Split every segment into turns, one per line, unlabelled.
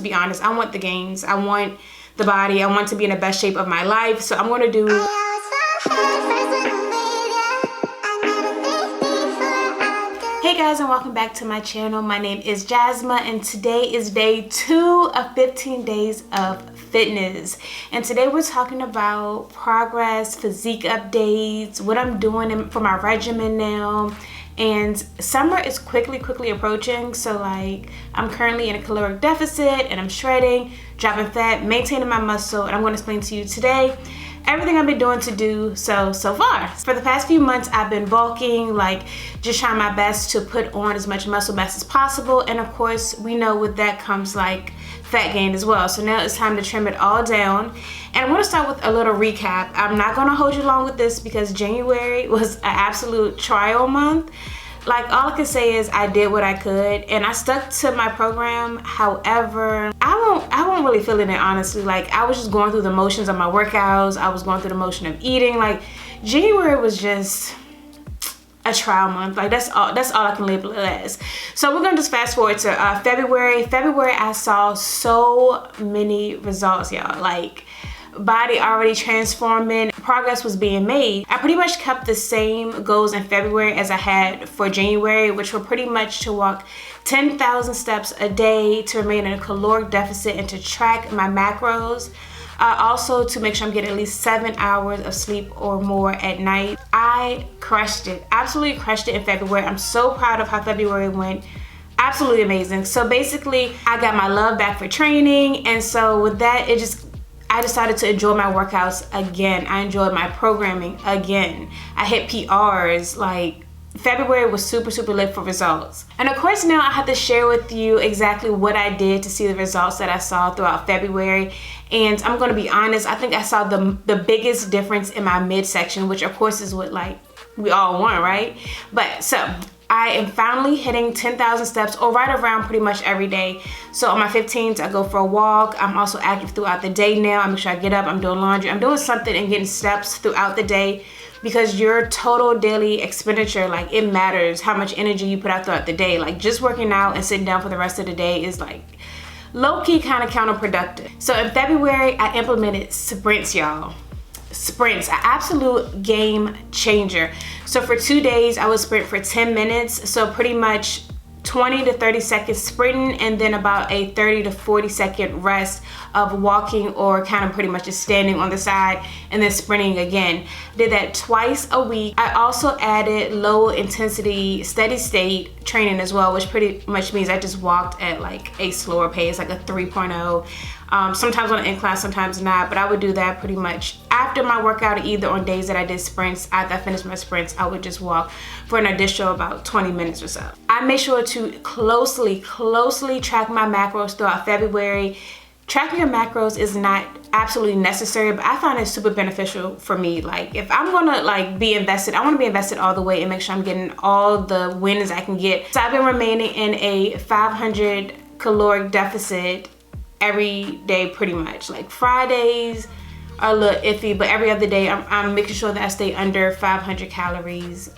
just be honest. I want the gains. I want the body. I want to be in the best shape of my life. So I'm going to do... Hey guys, and welcome back to my channel. My name is Jasmine, and today is day 2 of 15 days of fitness. And today we're talking about progress, physique updates, what I'm doing for my regimen now. And summer is quickly approaching, so like I'm currently in a caloric deficit and I'm shredding, dropping fat, maintaining my muscle, and I'm going to explain to you today everything I've been doing to do so far. For the past few months, I've been bulking, like just trying my best to put on as much muscle mass as possible. And of course, we know with that comes like fat gain as well. So now it's time to trim it all down. And I want to start with a little recap. I'm not going to hold you long with this because January was an absolute trial month. Like, all I can say is I did what I could and I stuck to my program. However, I won't really feeling it, honestly. Like, I was just going through the motions of my workouts. I was going through the motion of eating. Like, January was just a trial month. Like, that's all I can label it as. So we're gonna just fast forward to February. February, I saw so many results, y'all. Like, body already transforming, progress was being made. I pretty much kept the same goals in February as I had for January, which were pretty much to walk 10,000 steps a day, to remain in a caloric deficit, and to track my macros. Also to make sure I'm getting at least 7 hours of sleep or more at night. I crushed it, absolutely crushed it in February. I'm so proud of how February went. Absolutely amazing. So basically, I got my love back for training, and so with that, I decided to enjoy my workouts again. I enjoyed my programming again. I hit PRs. Like, February was super lit for results. And of course, now I have to share with you exactly what I did to see the results that I saw throughout February. And I'm gonna be honest, I think I saw the biggest difference in my midsection, which of course is what like we all want, right? But so I am finally hitting 10,000 steps, or right around pretty much every day. So on my 15th, I go for a walk. I'm also active throughout the day now. I make sure I get up, I'm doing laundry, I'm doing something and getting steps throughout the day, because your total daily expenditure, like, it matters how much energy you put out throughout the day. Like, just working out and sitting down for the rest of the day is like low-key kind of counterproductive. So in February, I implemented sprints, y'all. Sprints, an absolute game changer. So for 2 days, I would sprint for 10 minutes. So pretty much 20 to 30 seconds sprinting, and then about a 30 to 40 second rest of walking, or kind of pretty much just standing on the side and then sprinting again. Did that twice a week. I also added low intensity steady state training as well, which pretty much means I just walked at like a slower pace, like a 3.0. Sometimes on an incline, sometimes not, but I would do that pretty much after my workout, either on days that I did sprints. After I finished my sprints, I would just walk for an additional about 20 minutes or so. I made sure to closely track my macros throughout February. Tracking your macros is not absolutely necessary, but I find it super beneficial for me. Like, if I'm gonna like be invested, I want to be invested all the way and make sure I'm getting all the wins I can get. So I've been remaining in a 500 caloric deficit every day pretty much. Like, Fridays are a little iffy, but every other day I'm making sure that I stay under 500 calories,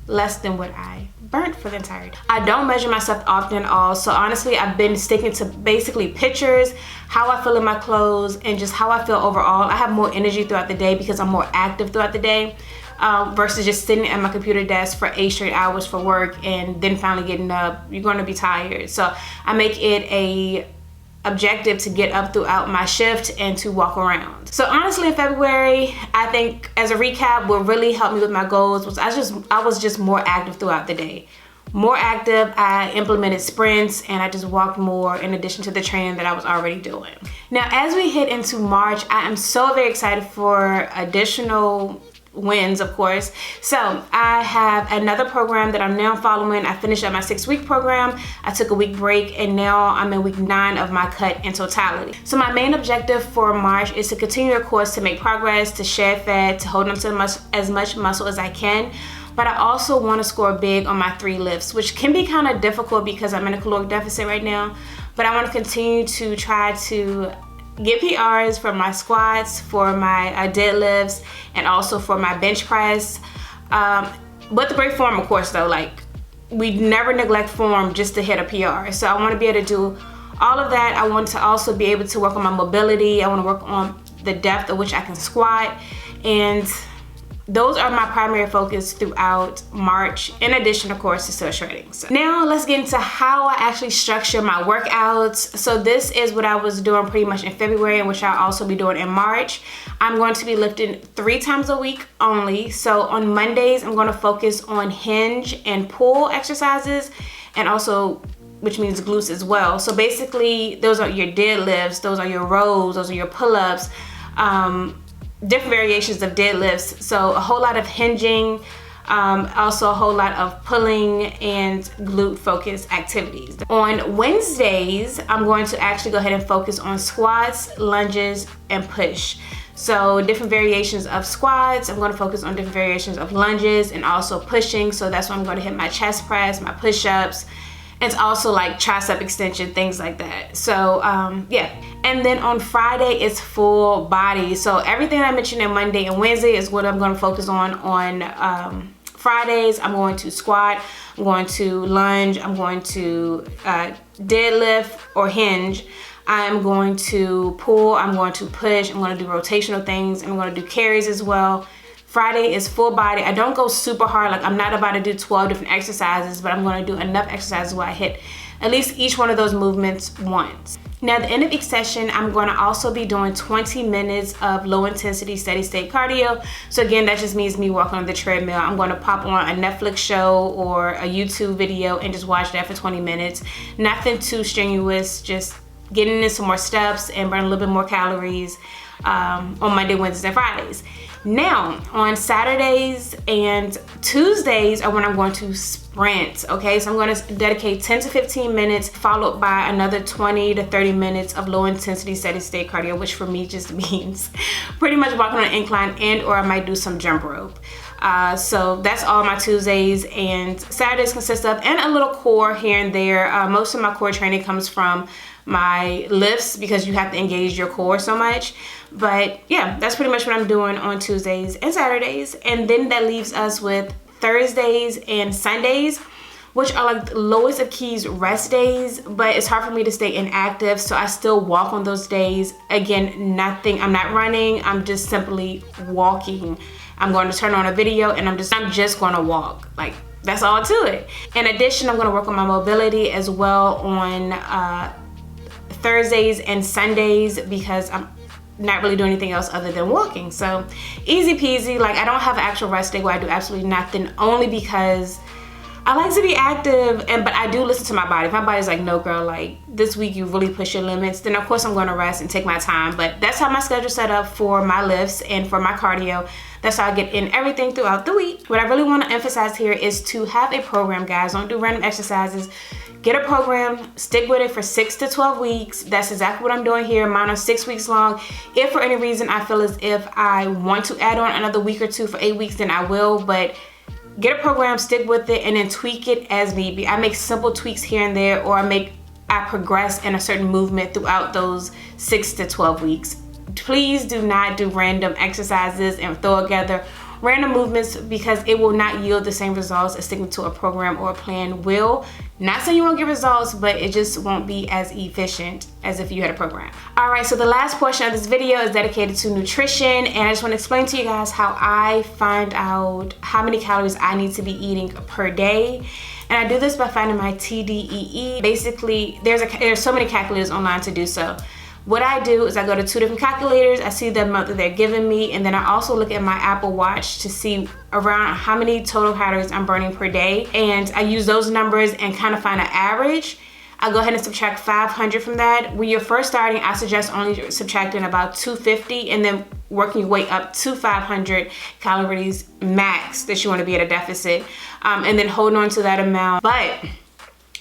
less than what I burnt for the entire day. I don't measure myself often at all, so honestly I've been sticking to basically pictures, how I feel in my clothes, and just how I feel overall. I have more energy throughout the day because I'm more active throughout the day, versus just sitting at my computer desk for 8 straight hours for work and then finally getting up. You're going to be tired. So I make it a objective to get up throughout my shift and to walk around. So honestly, in February, I think, as a recap, what really helped me with my goals was I was just more active throughout the day. More active. I implemented sprints and I just walked more, in addition to the training that I was already doing. Now, as we hit into March, I am so very excited for additional wins, of course. So I have another program that I'm now following. I finished up my 6-week program. I took a week break, and now I'm in week 9 of my cut in totality. So my main objective for March is to continue the course, to make progress, to shed fat, to hold on to as much muscle as I can. But I also want to score big on my 3 lifts, which can be kind of difficult because I'm in a caloric deficit right now. But I want to continue to try to get PRs for my squats, for my deadlifts, and also for my bench press. But the great form, of course, though, like, we never neglect form just to hit a PR. So I want to be able to do all of that. I want to also be able to work on my mobility. I want to work on the depth of which I can squat, and those are my primary focus throughout March, in addition, of course, to still shredding. So now let's get into how I actually structure my workouts. So this is what I was doing pretty much in February, and which I'll also be doing in March. I'm going to be lifting 3 times a week only. So on Mondays, I'm going to focus on hinge and pull exercises, and also, which means glutes as well. So basically, those are your deadlifts, those are your rows, those are your pull-ups, different variations of deadlifts. So a whole lot of hinging, also a whole lot of pulling and glute focused activities. On Wednesdays, I'm going to actually go ahead and focus on squats, lunges, and push. So different variations of squats. I'm going to focus on different variations of lunges and also pushing. So that's when I'm going to hit my chest press, my push-ups. It's also like tricep extension, things like that. So yeah. And then on Friday, it's full body. So everything I mentioned on Monday and Wednesday is what I'm going to focus on Fridays. I'm going to squat, I'm going to lunge, I'm going to deadlift or hinge, I'm going to pull, I'm going to push, I'm going to do rotational things, I'm going to do carries as well. Friday is full body. I don't go super hard, like I'm not about to do 12 different exercises, but I'm going to do enough exercises where I hit at least each one of those movements once. Now at the end of each session, I'm going to also be doing 20 minutes of low intensity steady state cardio. So again, that just means me walking on the treadmill. I'm going to pop on a Netflix show or a YouTube video and just watch that for 20 minutes. Nothing too strenuous, just getting in some more steps and burning a little bit more calories on Monday, Wednesdays, and Fridays. Now, on Saturdays and Tuesdays are when I'm going to sprint, okay? So I'm going to dedicate 10 to 15 minutes, followed by another 20 to 30 minutes of low intensity steady state cardio, which for me just means pretty much walking on an incline, and or I might do some jump rope. So that's all my Tuesdays and Saturdays consist of, and a little core here and there. Most of my core training comes from my lifts because you have to engage your core so much. But yeah, that's pretty much what I'm doing on Tuesdays and Saturdays. And then that leaves us with Thursdays and Sundays, which are like the lowest of keys rest days, but it's hard for me to stay inactive, so I still walk on those days. Again, nothing, I'm not running, I'm just simply walking. I'm going to turn on a video and I'm just going to walk. Like, that's all to it. In addition, I'm going to work on my mobility as well on Thursdays and Sundays because I'm not really doing anything else other than walking. So easy peasy. Like, I don't have an actual rest day where I do absolutely nothing, only because I like to be active, but I do listen to my body. If my body's like, no girl, like this week you really push your limits, then of course I'm going to rest and take my time. But that's how my schedule's set up for my lifts and for my cardio. That's how I get in everything throughout the week. What I really want to emphasize here is to have a program, guys. Don't do random exercises. Get a program, stick with it for 6 to 12 weeks. That's exactly what I'm doing here. Mine are 6 weeks long. If for any reason I feel as if I want to add on another week or two for 8 weeks, then I will. But get a program, stick with it, and then tweak it as need be. I make simple tweaks here and there, or I progress in a certain movement throughout those 6 to 12 weeks. Please do not do random exercises and throw together random movements, because it will not yield the same results as sticking to a program or a plan will. Not saying you won't get results, but it just won't be as efficient as if you had a program. All right, so the last portion of this video is dedicated to nutrition, and I just want to explain to you guys how I find out how many calories I need to be eating per day. And I do this by finding my TDEE. Basically, there's so many calculators online to do so. What I do is I go to 2 different calculators, I see the amount that they're giving me, and then I also look at my Apple Watch to see around how many total calories I'm burning per day. And I use those numbers and kind of find an average. I go ahead and subtract 500 from that. When you're first starting, I suggest only subtracting about 250 and then working your way up to 500 calories max that you want to be at a deficit, and then holding on to that amount. But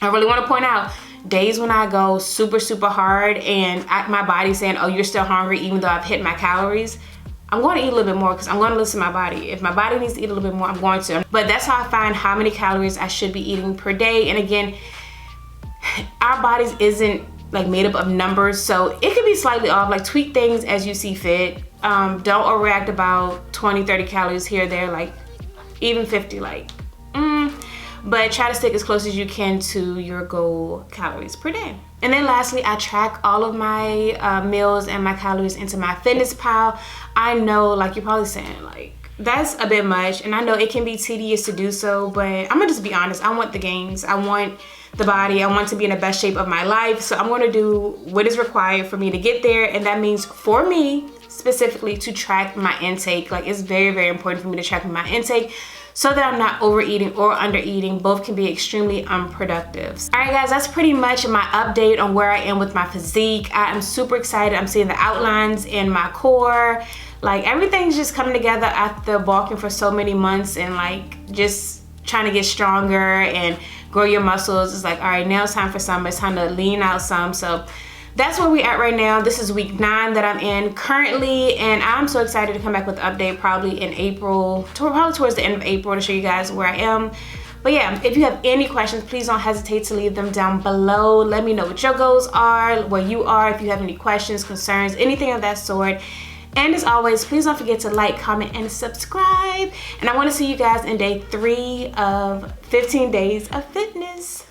I really want to point out, days when I go super, super hard and my body's saying, oh, you're still hungry even though I've hit my calories, I'm going to eat a little bit more because I'm going to listen to my body. If my body needs to eat a little bit more, I'm going to. But that's how I find how many calories I should be eating per day. And again, our bodies isn't like made up of numbers, so it could be slightly off. Like, tweak things as you see fit. Don't overreact about 20, 30 calories here or there, like even 50, like but try to stick as close as you can to your goal calories per day. And then lastly, I track all of my meals and my calories into my fitness pal. I know, like, you're probably saying, like, that's a bit much, and I know it can be tedious to do so, but I'm gonna just be honest. I want the gains. I want the body. I want to be in the best shape of my life. So I'm gonna do what is required for me to get there, and that means for me specifically to track my intake. Like, it's very, very important for me to track my intake so that I'm not overeating or undereating. Both can be extremely unproductive. All right, guys, that's pretty much my update on where I am with my physique. I am super excited. I'm seeing the outlines in my core. Like, everything's just coming together after bulking for so many months and like just trying to get stronger and grow your muscles. It's like, all right, now it's time for summer. It's time to lean out some. So that's where we at right now. This is week 9 that I'm in currently, and I'm so excited to come back with an update probably in April, probably towards the end of April, to show you guys where I am. But yeah, if you have any questions, please don't hesitate to leave them down below. Let me know what your goals are, where you are, if you have any questions, concerns, anything of that sort. And as always, please don't forget to like, comment, and subscribe. And I want to see you guys in day 3 of 15 days of fitness.